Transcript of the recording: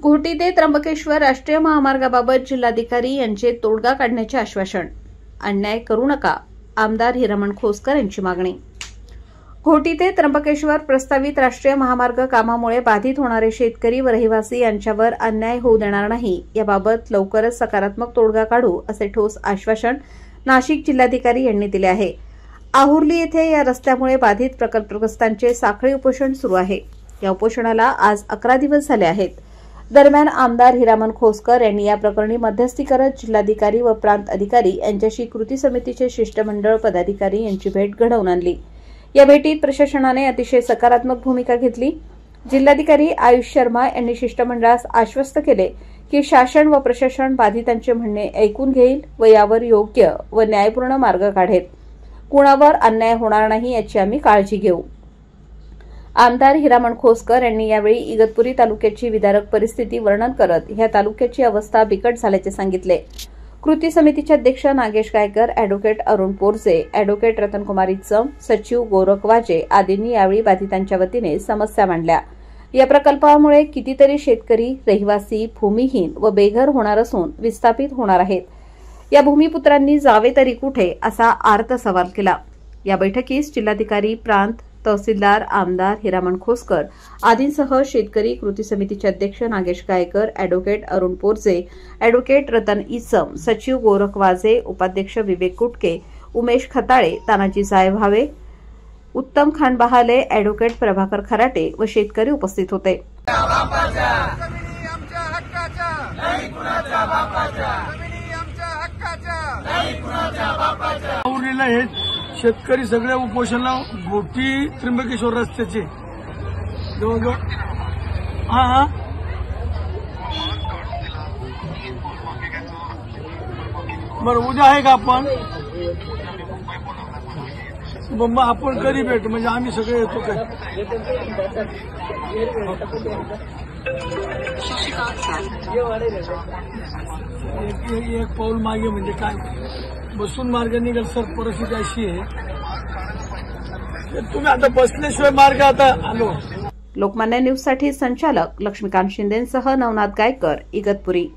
घोटी ते त्र्यंबकेश्वर राष्ट्रीय महामार्गाबाबत जिल्हाधिकारी यांचे तोडगा काढण्याचे आश्वासन. अन्याय करू नका, आमदार हिरामण खोसकर यांची मागणी. घोटी ते त्र्यंबकेश्वर प्रस्तावित राष्ट्रीय महामार्ग कामामुळे बाधित होणारे शेतकरी व रहिवासी यांच्यावर अन्याय होऊ देणार नाही, याबाबत लवकरच सकारात्मक तोडगा काढू, असे ठोस आश्वासन नाशिक जिल्हाधिकारी यांनी दिले आहे. आहुर्ली येथे या रस्त्यामुळे बाधित प्रकल्पग्रस्तांचे साखळी उपोषण सुरू आहे. या उपोषणाला आज 11 दिवस झाले आहेत. दरम्यान आमदार हिरामण खोसकर यांनी या प्रकरणी मध्यस्थी करत जिल्हाधिकारी व प्रांत अधिकारी यांच्याशी कृती समितीचे शिष्टमंडळ पदाधिकारी यांची भेट घडवून आणली. या भेटीत प्रशासनाने अतिशय सकारात्मक भूमिका घेतली. जिल्हाधिकारी आयुष शर्मा यांनी शिष्टमंडळास आश्वस्त केले की शासन व प्रशासन बाधितांचे म्हणणे ऐकून घेईल व यावर योग्य व न्यायपूर्ण मार्ग काढेल. कुणावर अन्याय होणार नाही याची आम्ही काळजी घेऊ. आमदार हिरामण खोसकर यांनी यावेळी इगतपुरी तालुक्याची विदारक परिस्थिती वर्णन करत या तालुक्याची अवस्था बिकट झाल्याचे सांगितले. कृती समितीचे अध्यक्ष Nagesh Gaikar, advocate Arun Porsche, advocate Ratankumar इत्सम, सचिव गोरख वाजे आदींनी यावेळी बाधितांच्या वतीने समस्या मांडल्या. या प्रकल्पामुळे कितीतरी शेतकरी, रहिवासी, भूमिहीन व बेघर होणार असून विस्थापित होणार आहेत. या भूमिपुत्रांनी जावे तरी कुठे, असा आर्त सवाल केला. या बैठकीस जिल्हाधिकारी, प्रांत, तहसीलदार, आमदार हिरामण खोसकर आदींसह शेतकरी कृती समितीचे अध्यक्ष Nagesh Gaikar, advocate Arun Porsche, advocate Ratan इत्सम, सचिव गोरख वाजे, उपाध्यक्ष विवेक कुटके, उमेश खताळे, तानाजी साहेभावे, उत्तम खान बहाले, अॅडव्होकेट प्रभाकर खराटे व शेतकरी उपस्थित होते. शेतकरी सगळ्या उपोषणाला घोटी त्र्यंबकेश्वर रस्त्याचे जवळजवळ बरं, उद्या आहे का आपण? मग आपण कधी भेट, म्हणजे आम्ही सगळे येतो काय? एक पाऊल मागे म्हणजे काय, बसून मार्ग निघेल सर. परिस्थिती अशी आहे, तुम्ही आता बसल्याशिवाय मार्ग आता आलो. लोकमान्य न्यूजसाठी संचालक लक्ष्मीकांत शिंदेसह नवनाथ गायकर, इगतपुरी.